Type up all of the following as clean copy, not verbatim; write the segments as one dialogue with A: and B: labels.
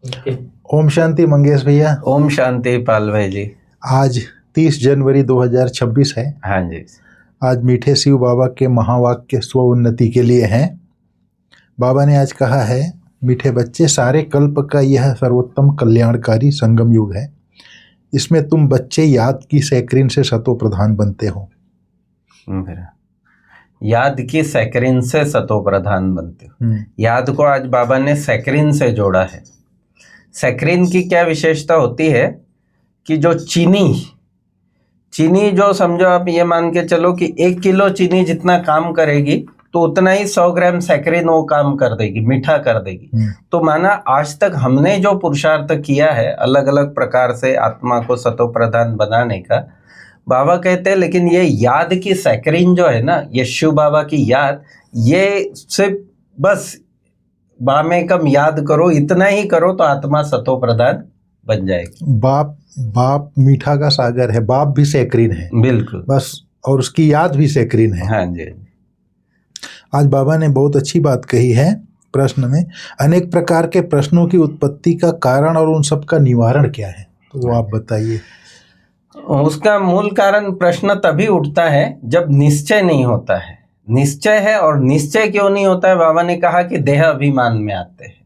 A: ओम शांति मंगेश भैया।
B: ओम शांति पाल भाई जी।
A: आज 30 जनवरी 2026 है।
B: हाँ जी।
A: आज मीठे शिव बाबा के महावाक्य स्व उन्नति के लिए हैं। बाबा ने आज कहा है, मीठे बच्चे, सारे कल्प का यह सर्वोत्तम कल्याणकारी संगम युग है। इसमें तुम बच्चे याद की सैकरीन से सतो प्रधान बनते हो।
B: याद की सैकरीन से सतो प्रधान बनते हो। याद को आज बाबा ने सैकरीन से जोड़ा है। सैकरीन की क्या विशेषता होती है कि जो चीनी जो समझो आप ये मान के चलो कि 1 किलो चीनी जितना काम करेगी तो उतना ही 100 ग्राम सैकरीन वो काम कर देगी, मीठा कर देगी। तो माना आज तक हमने जो पुरुषार्थ किया है अलग अलग प्रकार से आत्मा को सतो प्रधान बनाने का, बाबा कहते हैं लेकिन ये याद की सैकरीन जो है ना, ये शिव बाबा की याद, ये सिर्फ बस बामेकम याद करो, इतना ही करो तो आत्मा सतो प्रधान बन जाएगी।
A: बाप मीठा का सागर है, बाप भी सैकरीन है,
B: बिल्कुल
A: बस, और उसकी याद भी सैकरीन है।
B: हाँ जी।
A: आज बाबा ने बहुत अच्छी बात कही है। प्रश्न में अनेक प्रकार के प्रश्नों की उत्पत्ति का कारण और उन सब का निवारण क्या है, तो वो आप बताइए।
B: उसका मूल कारण प्रश्न तभी उठता है जब निश्चय नहीं होता है। निश्चय है, और निश्चय क्यों नहीं होता है? बाबा ने कहा कि देह अभिमान में आते हैं।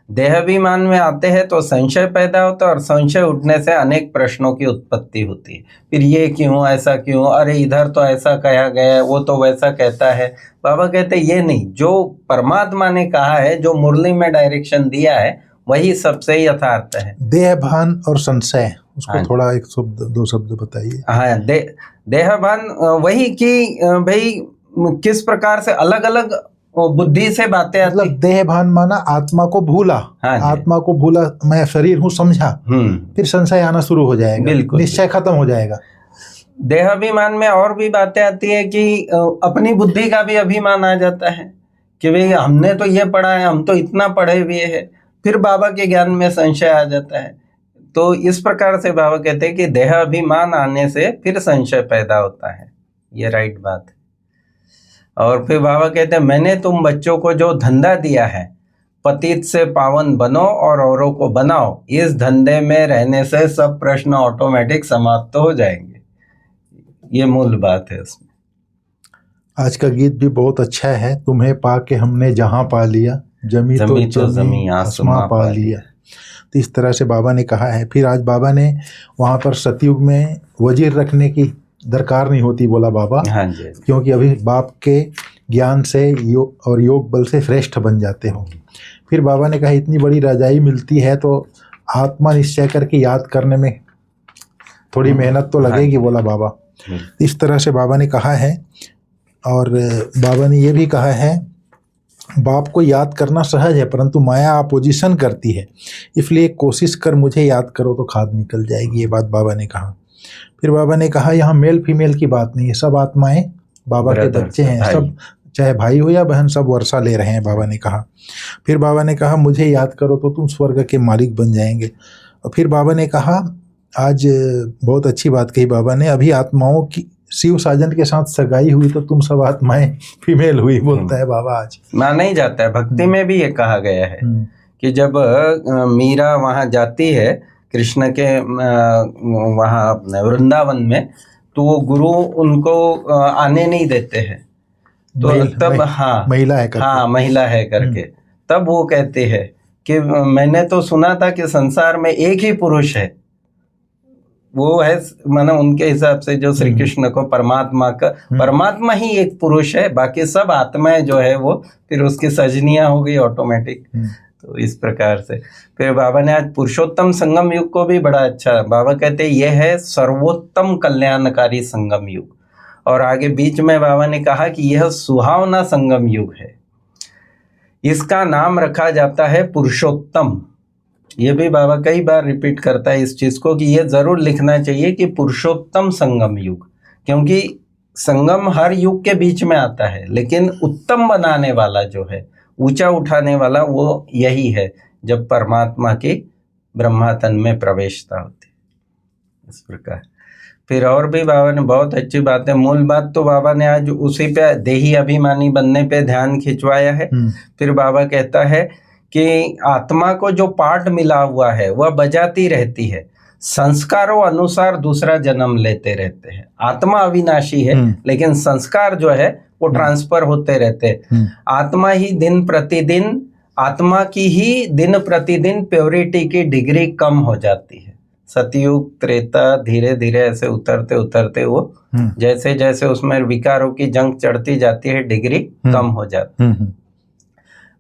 B: देह अभिमान में आते हैं तो संशय पैदा होता है, और संशय उठने से अनेक प्रश्नों की उत्पत्ति होती है। फिर ये क्यों, ऐसा क्यों, अरे इधर तो ऐसा कहा गया है, वो तो वैसा कहता है। बाबा कहते ये नहीं, जो परमात्मा ने कहा है, जो मुरली में डायरेक्शन दिया है, वही सबसे यथार्थ है।
A: देहभान और संशय, उसको थोड़ा एक शब्द, 2 शब्द बताइए।
B: हाँ, देहभान वही कि भाई किस प्रकार से अलग अलग बुद्धि से बातें आती।
A: मतलब देहभान माना आत्मा को भूला। हाँ, आत्मा को भूला, मैं शरीर हूँ समझा, फिर संशय आना शुरू हो जाएगा, बिल्कुल निश्चय खत्म हो जाएगा।
B: देहाभिमान में और भी बातें आती है कि अपनी बुद्धि का भी अभिमान आ जाता है कि भाई हमने तो ये पढ़ा है, हम तो इतना पढ़े हुए हैं, फिर बाबा के ज्ञान में संशय आ जाता है। तो इस प्रकार से बाबा कहते हैं कि देह अभिमान आने से फिर संशय पैदा होता है। ये राइट बात है। और फिर बाबा कहते हैं मैंने तुम बच्चों को जो धंधा दिया है, पतित से पावन बनो और औरों को बनाओ, इस धंधे में रहने से सब प्रश्न ऑटोमेटिक समाप्त हो जाएंगे। ये मूल बात है उसमें।
A: आज का गीत भी बहुत अच्छा है। तुम्हें पाके हमने जहां पा लिया, जमी तो जमी आसमां पा लिया। तो इस तरह से बाबा ने कहा है। फिर आज बाबा ने वहाँ पर सतयुग में वजीर रखने की दरकार नहीं होती, बोला बाबा।
B: हाँ जी।
A: क्योंकि अभी बाप के ज्ञान से योग बल से श्रेष्ठ बन जाते हो। फिर बाबा ने कहा इतनी बड़ी रजाई मिलती है तो आत्मा निश्चय करके याद करने में थोड़ी मेहनत तो लगेगी, बोला बाबा। इस तरह से बाबा ने कहा है। और बाबा ने ये भी कहा है, बाप को याद करना सहज है परंतु माया अपोजिशन करती है, इसलिए कोशिश कर मुझे याद करो तो खाद निकल जाएगी। ये बात बाबा ने कहा। फिर बाबा ने कहा यहाँ मेल फीमेल की बात नहीं है, सब आत्माएं बाबा के बच्चे हैं, सब चाहे भाई हो या बहन, सब वर्षा ले रहे हैं, बाबा ने कहा। फिर बाबा ने कहा मुझे याद करो तो तुम स्वर्ग के मालिक बन जाएंगे। और फिर बाबा ने कहा, आज बहुत अच्छी बात कही बाबा ने, अभी आत्माओं की शिव साजन के साथ सगाई हुई तो तुम सब आत्माएं फीमेल हुई, बोलता है बाबा। आज माना ही जाता है, भक्ति में भी ये कहा गया है कि जब मीरा वहाँ जाती है कृष्ण के वहाँ वृंदावन में, तो वो गुरु उनको आने नहीं देते हैं। तो तब हाँ महिला है करके, हाँ महिला है करके, तब वो कहते हैं कि मैंने तो सुना था कि संसार में एक ही पुरुष है, वो है, माना उनके हिसाब से जो श्री कृष्ण को परमात्मा ही एक पुरुष है, बाकी सब आत्माएं जो है वो फिर उसकी सजनियां हो गई ऑटोमेटिक। तो इस प्रकार से फिर बाबा ने आज पुरुषोत्तम संगम युग को भी बड़ा अच्छा, बाबा कहते हैं यह है सर्वोत्तम कल्याणकारी संगम युग। और आगे बीच में बाबा ने कहा कि यह सुहावना संगम युग है, इसका नाम रखा जाता है पुरुषोत्तम। ये भी बाबा कई बार रिपीट करता है इस चीज को कि ये जरूर लिखना चाहिए कि पुरुषोत्तम संगम युग, क्योंकि संगम हर युग के बीच में आता है, लेकिन उत्तम बनाने वाला जो है, ऊंचा उठाने वाला, वो यही है जब परमात्मा की ब्रह्मातन में प्रवेशता होती है। इस प्रकार फिर और भी बाबा ने बहुत अच्छी बात है। मूल बात तो बाबा ने आज उसी पे देही अभिमानी बनने पे ध्यान खिंचवाया है। फिर बाबा कहता है
B: कि आत्मा को जो पार्ट मिला हुआ है वह बजाती रहती है, संस्कारों अनुसार दूसरा जन्म लेते रहते हैं। आत्मा अविनाशी है लेकिन संस्कार जो है वो ट्रांसफर होते रहते हैं। आत्मा ही दिन प्रतिदिन प्योरिटी की डिग्री कम हो जाती है। सतयुग त्रेता धीरे धीरे ऐसे उतरते उतरते वो जैसे जैसे उसमें विकारों की जंग चढ़ती जाती है, डिग्री कम हो जाती है।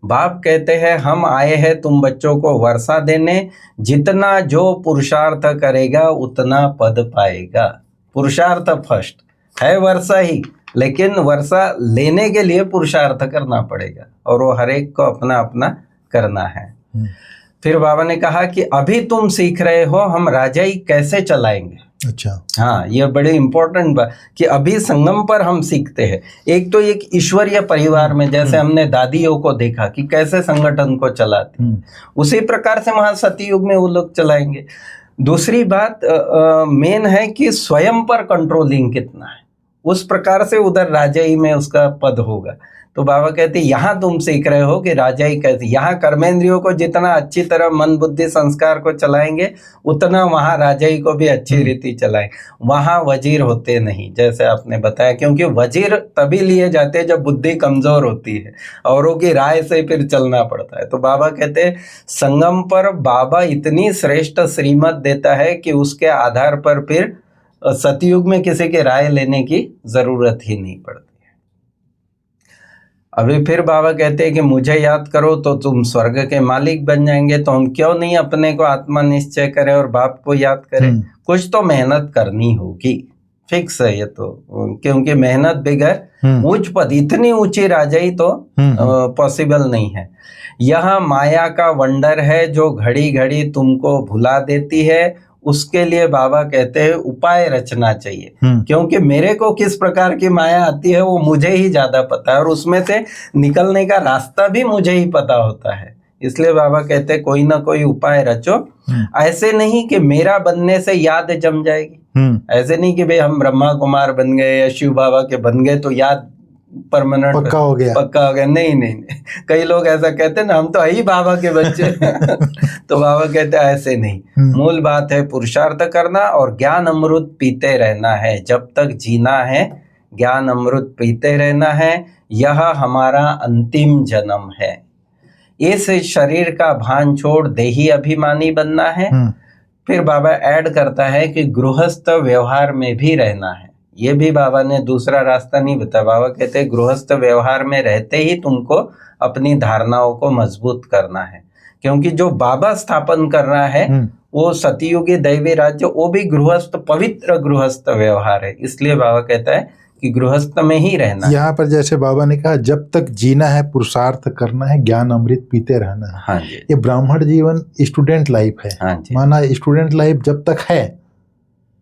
B: बाप कहते हैं हम आए हैं तुम बच्चों को वर्षा देने, जितना जो पुरुषार्थ करेगा उतना पद पाएगा। पुरुषार्थ फर्स्ट है वर्षा ही, लेकिन वर्षा लेने के लिए पुरुषार्थ करना पड़ेगा और वो हर एक को अपना अपना करना है। फिर बाबा ने कहा कि अभी तुम सीख रहे हो हम राजाई कैसे चलाएंगे।
A: अच्छा,
B: हाँ, ये बड़े इंपॉर्टेंट बात कि अभी संगम पर हम सीखते हैं। एक तो एक ईश्वरीय परिवार में जैसे हमने दादियों को देखा कि कैसे संगठन को चलाती, उसी प्रकार से वहां सतयुग में वो लोग चलाएंगे। दूसरी बात मेन है कि स्वयं पर कंट्रोलिंग कितना है, उस प्रकार से उधर राजाई में उसका पद होगा। तो बाबा कहते यहाँ तुम सीख रहे हो कि राजाई कैसे, यहाँ कर्मेंद्रियों को जितना अच्छी तरह मन बुद्धि संस्कार को चलाएंगे उतना वहाँ राजाई को भी अच्छी रीति चलाएंगे। वहाँ वजीर होते नहीं जैसे आपने बताया, क्योंकि वजीर तभी लिए जाते हैं जब बुद्धि कमजोर होती है, औरों की राय से फिर चलना पड़ता है। तो बाबा कहते हैं संगम पर बाबा इतनी श्रेष्ठ श्रीमत देता है कि उसके आधार पर फिर सतयुग में किसी की राय लेने की जरूरत ही नहीं पड़ती। अभी फिर बाबा कहते हैं कि मुझे याद करो तो तुम स्वर्ग के मालिक बन जाएंगे। तो हम क्यों नहीं अपने को आत्मा निश्चय करें और बाप को याद करें। कुछ तो मेहनत करनी होगी, फिक्स है ये तो, क्योंकि मेहनत बगैर उच्च पद इतनी ऊंची राजाई तो पॉसिबल नहीं है। यह माया का वंडर है जो घड़ी घड़ी तुमको भुला देती है। उसके लिए बाबा कहते हैं उपाय रचना चाहिए, क्योंकि मेरे को किस प्रकार की माया आती है वो मुझे ही ज्यादा पता है और उसमें से निकलने का रास्ता भी मुझे ही पता होता है। इसलिए बाबा कहते हैं कोई ना कोई उपाय रचो। ऐसे नहीं कि मेरा बनने से याद जम जाएगी, ऐसे नहीं कि भाई हम ब्रह्मा कुमार बन गए या शिव बाबा के बन गए तो याद परमानेंट पक्का हो गया। नहीं, कई लोग ऐसा कहते हैं ना, हम तो है ही बाबा के बच्चे तो बाबा कहते हैं ऐसे नहीं। मूल बात है पुरुषार्थ करना और ज्ञान अमृत पीते रहना है। जब तक जीना है ज्ञान अमृत पीते रहना है। यह हमारा अंतिम जन्म है। इस शरीर का भान छोड़ देही अभिमानी बनना है। फिर बाबा ऐड करता है कि गृहस्थ व्यवहार में भी रहना है। ये भी बाबा ने दूसरा रास्ता नहीं बताया। बाबा कहते हैं गृहस्थ व्यवहार में रहते ही तुमको अपनी धारणाओं को मजबूत करना है, क्योंकि जो बाबा स्थापन कर रहा है वो सतयुगी दैवी राज्य, वो भी गृहस्थ पवित्र गृहस्थ व्यवहार है। इसलिए बाबा कहता है कि गृहस्थ में ही रहना। यहाँ
A: पर जैसे बाबा ने कहा जब तक जीना है पुरुषार्थ करना है, ज्ञान अमृत पीते रहना है।
B: हाँ जी,
A: ये ब्राह्मण जीवन स्टूडेंट लाइफ है।
B: हाँ जी,
A: माना स्टूडेंट लाइफ जब तक है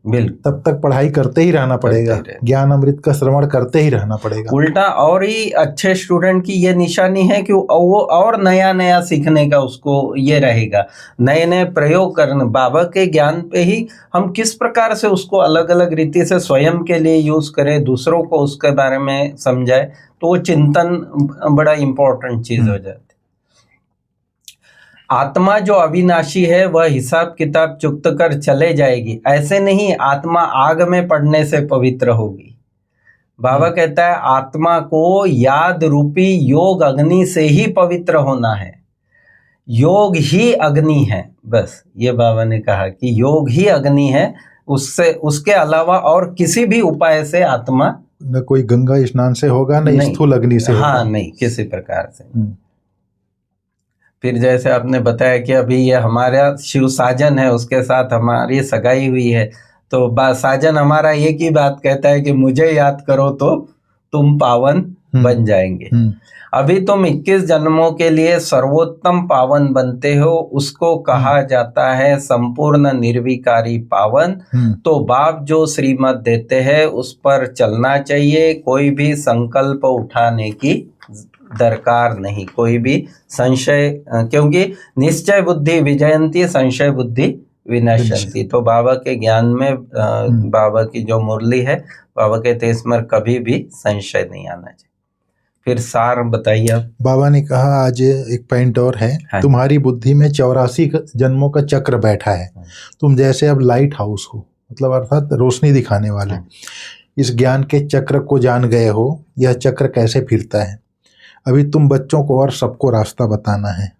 B: बिल्कुल
A: तब तक पढ़ाई करते ही रहना पड़ेगा, ज्ञान अमृत का श्रवण करते ही रहना पड़ेगा।
B: उल्टा और ही अच्छे स्टूडेंट की ये निशानी है कि वो और नया नया सीखने का उसको ये रहेगा, नए नए प्रयोग करने। बाबा के ज्ञान पे ही हम किस प्रकार से उसको अलग अलग रीति से स्वयं के लिए यूज करें, दूसरों को उसके बारे में समझाए, तो वो चिंतन बड़ा इंपॉर्टेंट चीज हो जाती है। आत्मा जो अविनाशी है वह हिसाब किताब चुकत कर चले जाएगी, ऐसे नहीं आत्मा आग में पड़ने से पवित्र होगी। बाबा कहता है आत्मा को याद रूपी योग अग्नि से ही पवित्र होना है। योग ही अग्नि है, बस ये बाबा ने कहा कि योग ही अग्नि है, उससे उसके अलावा और किसी भी उपाय से आत्मा
A: न कोई गंगा स्नान से होगा न स्थूल अग्नि से होगा।
B: हाँ, नहीं किसी प्रकार से। फिर जैसे आपने बताया कि अभी ये हमारा शिव साजन है, उसके साथ हमारी सगाई हुई है, तो साजन हमारा एक ही बात कहता है कि मुझे याद करो तो तुम पावन बन जाएंगे। अभी तुम 21 जन्मों के लिए सर्वोत्तम पावन बनते हो, उसको कहा जाता है संपूर्ण निर्विकारी पावन। तो बाप जो श्रीमत देते हैं उस पर चलना चाहिए, कोई भी संकल्प उठाने की दरकार नहीं, कोई भी संशय, क्योंकि निश्चय बुद्धि विजयंती संशय बुद्धि विनश्यंती। तो बाबा के ज्ञान में बाबा की जो मुरली है, बाबा कहते हैं इसमें कभी भी संशय नहीं आना चाहिए। फिर सार बताइए आप।
A: बाबा ने कहा आज एक पॉइंट और है,
B: हाँ।
A: तुम्हारी बुद्धि में 84 जन्मों का चक्र बैठा है। तुम जैसे अब लाइट हाउस हो, मतलब अर्थात रोशनी दिखाने वाले।
B: हाँ।
A: इस ज्ञान के चक्र को जान गए हो, यह चक्र कैसे फिरता है। अभी तुम बच्चों को और सबको रास्ता बताना है।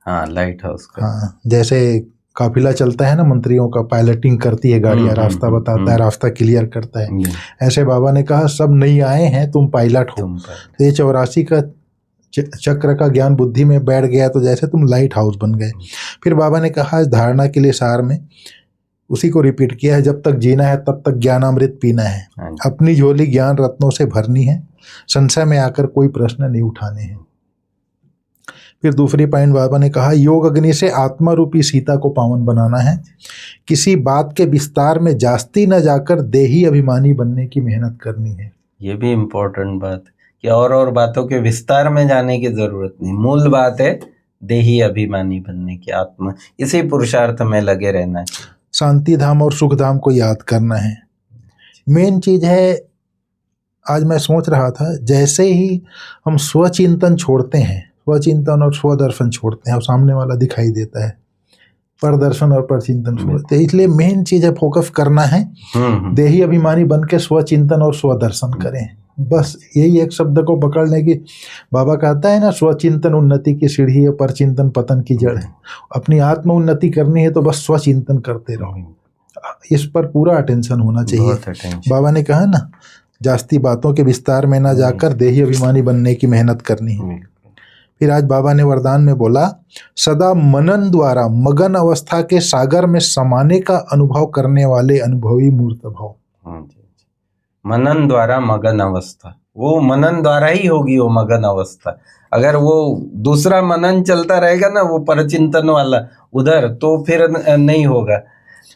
B: हाँ, लाइट हाउस का।
A: हाँ, जैसे काफिला चलता है ना, मंत्रियों का पायलटिंग करती है गाड़ियाँ, रास्ता बताता है, रास्ता क्लियर करता है। ऐसे बाबा ने कहा सब नहीं आए हैं, तुम पायलट हो। तो ये 84 का चक्र का ज्ञान बुद्धि में बैठ गया तो जैसे तुम लाइट हाउस बन गए। फिर बाबा ने कहा इस धारणा के लिए सार में उसी को रिपीट किया है, जब तक जीना है तब तक ज्ञानामृत पीना है। अपनी झोली ज्ञान रत्नों से भरनी है, संशय में आकर कोई प्रश्न नहीं उठाने हैं। फिर दूसरी पॉइंट बाबा ने कहा योग अग्नि से आत्मा रूपी सीता को पावन बनाना है। किसी बात के विस्तार में जास्ती न जाकर देही अभिमानी बनने की मेहनत करनी है।
B: ये भी इम्पोर्टेंट बात कि और बातों के विस्तार में जाने की जरूरत नहीं, मूल बात है देही अभिमानी बनने की, आत्मा इसी पुरुषार्थ में लगे रहना चाहिए।
A: शांति धाम और सुख धाम को याद करना है। मेन चीज है, आज मैं सोच रहा था जैसे ही हम स्वचिंतन छोड़ते हैं, स्वचिंतन और स्वदर्शन छोड़ते हैं, और सामने वाला दिखाई देता है, परदर्शन और परचिंतन छोड़ते हैं। इसलिए मेन चीज है फोकस करना है, देही अभिमानी बन के स्वचिंतन और स्वदर्शन करें। बस यही एक शब्द को पकड़ने की, बाबा कहता है ना स्वचिंतन उन्नति की सीढ़ी है, परचिंतन पतन की जड़ है। अपनी आत्म उन्नति करनी है तो बस स्वचिंतन करते रहो, इस पर पूरा अटेंशन होना चाहिए। बाबा ने कहा ना जास्ती बातों के विस्तार में ना जाकर देही अभिमानी बनने की मेहनत करनी है। फिर आज बाबा ने वरदान में बोला सदा मनन द्वारा मगन अवस्था के सागर में समाने का अनुभव करने वाले अनुभवी मूर्त भाव।
B: मनन द्वारा मगन अवस्था, वो मनन द्वारा ही होगी वो मगन अवस्था। अगर वो दूसरा मनन चलता रहेगा ना, वो परचिंतन वाला उधर, तो फिर नहीं होगा।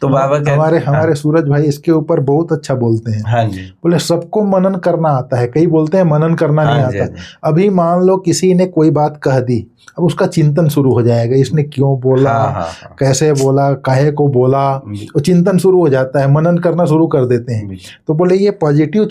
B: तो बाबा
A: हमारे सूरज भाई इसके ऊपर बहुत अच्छा बोलते हैं।
B: हाँ जी।
A: बोले सबको मनन करना आता है, कई बोलते हैं मनन करना नहीं आता। अभी मान लो किसी ने कोई बात कह दी, अब उसका चिंतन शुरू हो जाएगा, इसने क्यों बोला, कैसे बोला, काहे को बोला, वो चिंतन शुरू हो जाता है, मनन करना शुरू कर देते हैं। तो बोले ये पॉजिटिव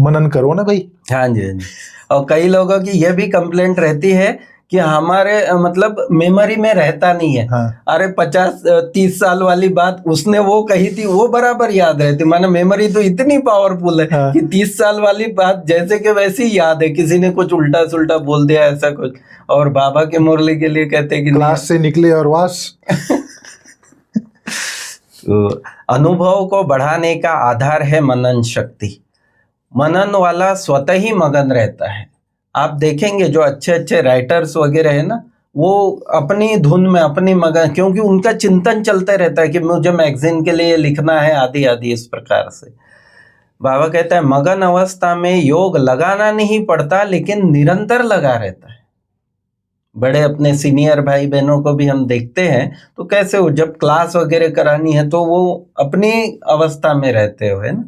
A: मनन करो ना भाई।
B: हाँ जी, हाँ जी। और कई लोगों की यह भी कंप्लेंट रहती है कि हमारे मतलब मेमोरी में रहता नहीं है। हाँ। अरे 50-30 साल वाली बात उसने वो कही थी, वो बराबर याद रहती। माने मेमोरी तो इतनी पावरफुल है। हाँ। कि 30 साल वाली बात जैसे कि वैसे ही याद है। किसी ने कुछ उल्टा सुल्टा बोल दिया ऐसा कुछ, और बाबा के मुरली के लिए कहते कि
A: क्लास से निकले और वास।
B: तो अनुभव को बढ़ाने का आधार है मनन शक्ति। मनन वाला स्वतः ही मगन रहता है। आप देखेंगे जो अच्छे अच्छे राइटर्स वगैरह है ना, वो अपनी धुन में अपनी मगन, क्योंकि उनका चिंतन चलता रहता है कि मुझे मैगजीन के लिए लिखना है, आदि आदि इस प्रकार से। बाबा कहता है मगन अवस्था में योग लगाना नहीं पड़ता, लेकिन निरंतर लगा रहता है। बड़े अपने सीनियर भाई बहनों को भी हम देखते हैं तो कैसे वो जब क्लास वगैरह करानी है तो वो अपनी अवस्था में रहते हुए ना,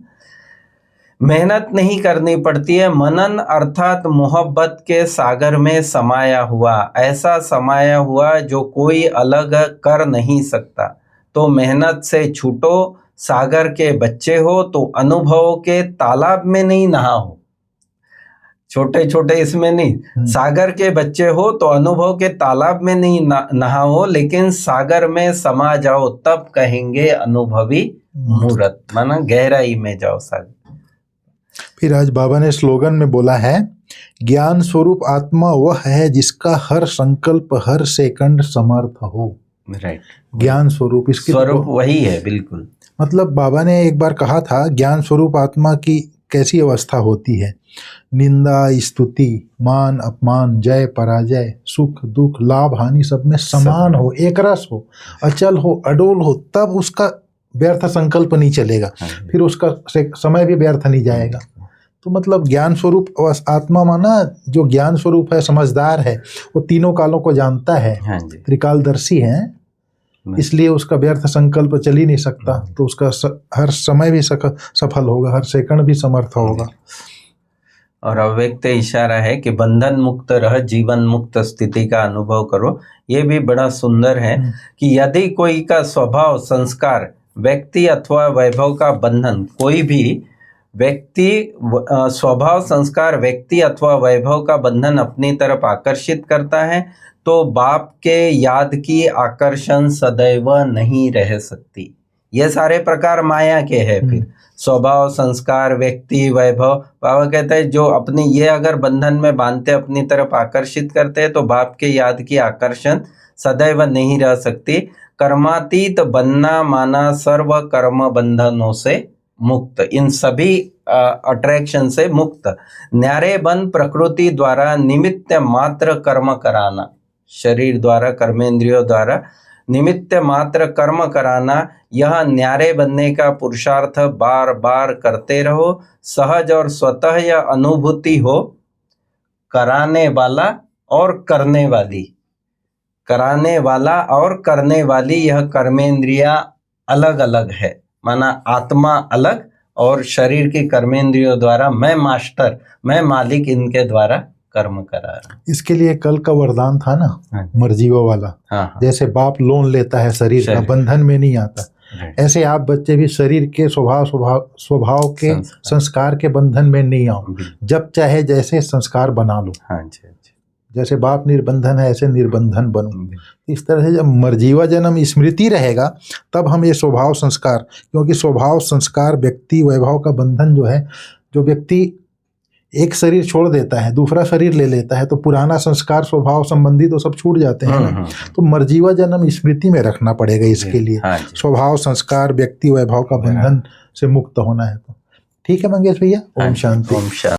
B: मेहनत नहीं करनी पड़ती है। मनन अर्थात मोहब्बत के सागर में समाया हुआ, ऐसा समाया हुआ जो कोई अलग कर नहीं सकता। तो मेहनत से छूटो, सागर के बच्चे हो तो अनुभव के तालाब में नहीं नहाओ। छोटे छोटे इसमें नहीं, सागर के बच्चे हो तो अनुभव के तालाब में नहीं नहाओ, लेकिन सागर में समा जाओ, तब कहेंगे अनुभवी मूर्त। माना गहराई में जाओ सागर।
A: फिर आज बाबा ने स्लोगन में बोला है ज्ञान स्वरूप आत्मा वह है जिसका हर संकल्प हर सेकंड समर्थ हो।
B: राइट,
A: ज्ञान स्वरूप, इसकी
B: स्वरूप वही है बिल्कुल।
A: मतलब बाबा ने एक बार कहा था ज्ञान स्वरूप आत्मा की कैसी अवस्था होती है, निंदा स्तुति मान अपमान जय पराजय सुख दुख लाभ हानि सब में समान हो, एक रस हो, अचल हो, अडोल हो, तब उसका व्यर्थ संकल्प नहीं चलेगा, फिर उसका समय भी व्यर्थ नहीं जाएगा। तो मतलब ज्ञान स्वरूप आत्मा माना जो ज्ञान स्वरूप है, समझदार है, वो तीनों कालों को जानता है, त्रिकालदर्शी है, इसलिए उसका व्यर्थ संकल्प चल ही नहीं सकता। तो उसका हर समय भी सफल होगा, हर सेकंड भी समर्थ होगा।
B: और अव्यक्त इशारा है कि बंधन मुक्त रह, जीवन मुक्त स्थिति का अनुभव करो। ये भी बड़ा सुंदर है कि यदि कोई का स्वभाव संस्कार व्यक्ति अथवा वैभव का बंधन कोई भी स्वभाव संस्कार व्यक्ति अथवा वैभव का बंधन अपनी तरफ आकर्षित करता है तो बाप के याद की आकर्षण सदैव नहीं रह सकती। ये सारे प्रकार माया के हैं। फिर स्वभाव संस्कार व्यक्ति वैभव, बाबा कहते हैं जो अपने ये अगर बंधन में बांधते अपनी तरफ आकर्षित करते हैं तो बाप के याद की आकर्षण सदैव नहीं रह सकती। कर्मातीत बनना माना सर्व कर्म बंधनों से मुक्त, इन सभी अट्रैक्शन से मुक्त। न्यारे बन प्रकृति द्वारा निमित्त मात्र कर्म कराना, शरीर द्वारा कर्मेंद्रियों द्वारा निमित्त मात्र कर्म कराना, यह न्यारे बनने का पुरुषार्थ बार बार करते रहो। सहज और स्वतः यह अनुभूति हो कराने वाला और करने वाली, कराने वाला और करने वाली यह कर्मेंद्रियां अलग अलग है। माना आत्मा अलग और शरीर की कर्मेंद्रियों द्वारा मैं मास्टर, मैं मालिक, इनके द्वारा कर्म करा रहा।
A: इसके लिए कल का वरदान था ना मर्जीवा वाला।
B: हाँ।
A: जैसे बाप लोन लेता है शरीर का, बंधन में नहीं आता, ऐसे आप बच्चे भी शरीर के स्वभाव के संस्कार के बंधन में नहीं आओ। जब चाहे जैसे संस्कार बना लो।
B: हाँ जी।
A: जैसे बाप निर्बंधन है ऐसे निर्बंधन बनो। इस तरह से जब मर्जीवा जन्म स्मृति रहेगा तब हम ये स्वभाव संस्कार, क्योंकि स्वभाव संस्कार व्यक्ति वैभव का बंधन जो है, जो व्यक्ति एक शरीर छोड़ देता है दूसरा शरीर ले लेता है तो पुराना संस्कार स्वभाव संबंधी तो सब छूट जाते हैं ना। तो मर्जीवा जन्म स्मृति में रखना पड़ेगा इसके लिए। स्वभाव संस्कार व्यक्ति वैभव का बंधन से मुक्त होना है। तो ठीक है मंगेश भैया, ओम शांति।